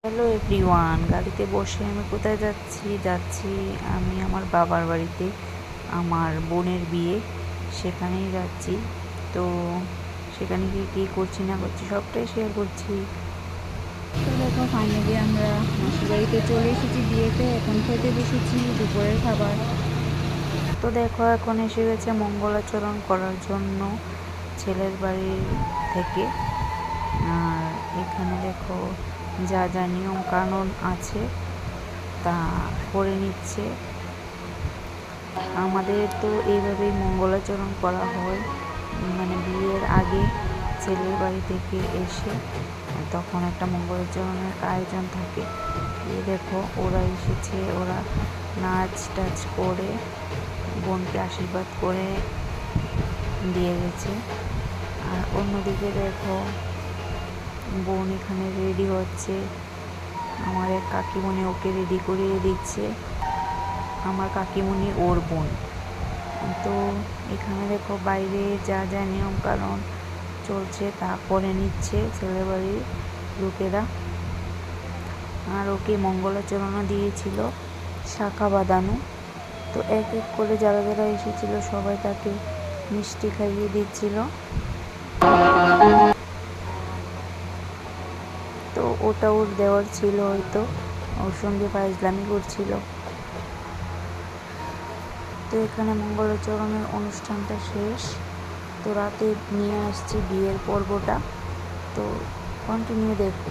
Hello everyone, গাড়িতে বসে আমি কোথায় যাচ্ছি আমি আমার বাবার বাড়িতে। আমার বোনের বিয়ে, সেখানেই যাচ্ছি। তো সেখানে গিয়ে কী করছি না করছি সবটাই শেয়ার করছি। তো দেখো, ফাইনালি আমরা মাসির বাড়িতে চলে এসেছি বিয়েতে। এখন খেতে বসেছি দুপুরের খাবার। তো দেখো, এখন এসে গেছে মঙ্গলাচরণ করার জন্য ছেলের বাড়ির থেকে। আর এখানে দেখো যা যা নিয়ম কানুন আছে তা করে নিচ্ছে। আমাদের তো এইভাবেই মঙ্গলাচরণ করা হয়, মানে বিয়ের আগে ছেলের বাড়ি থেকে এসে তখন একটা মঙ্গলাচরণের আয়োজন থাকে। এই দেখো ওরা এসেছে, ওরা নাচ টাচ করে বোনকে আশীর্বাদ করে দিয়ে গেছে। আর অন্যদিকে দেখো বোন এখানে রেডি হচ্ছে, আমার এক কাকিমণি ওকে রেডি করিয়ে দিচ্ছে, আমার কাকিমণি ওর বোন। তো এখানে দেখো বাইরে যা যা নিয়ম কানুন চলছে তা করে নিচ্ছে ছেলের বাড়ির লোকেরা। আর ওকে মঙ্গলাচরণও দিয়েছিল, শাখা বাঁধানো। তো এক এক করে যারা যারা এসেছিল সবাই তাকে মিষ্টি খাইয়ে দিচ্ছিল। তো ওটা ওর দেওয়ার ছিল, হয়তো ওর সঙ্গে ফাইজলামি করছিল। তো এখানে মঙ্গলাচরণের অনুষ্ঠানটা শেষ। তো রাতে নিয়ে আসছি বিয়ের পর্বটা, তো কন্টিনিউ দেখো।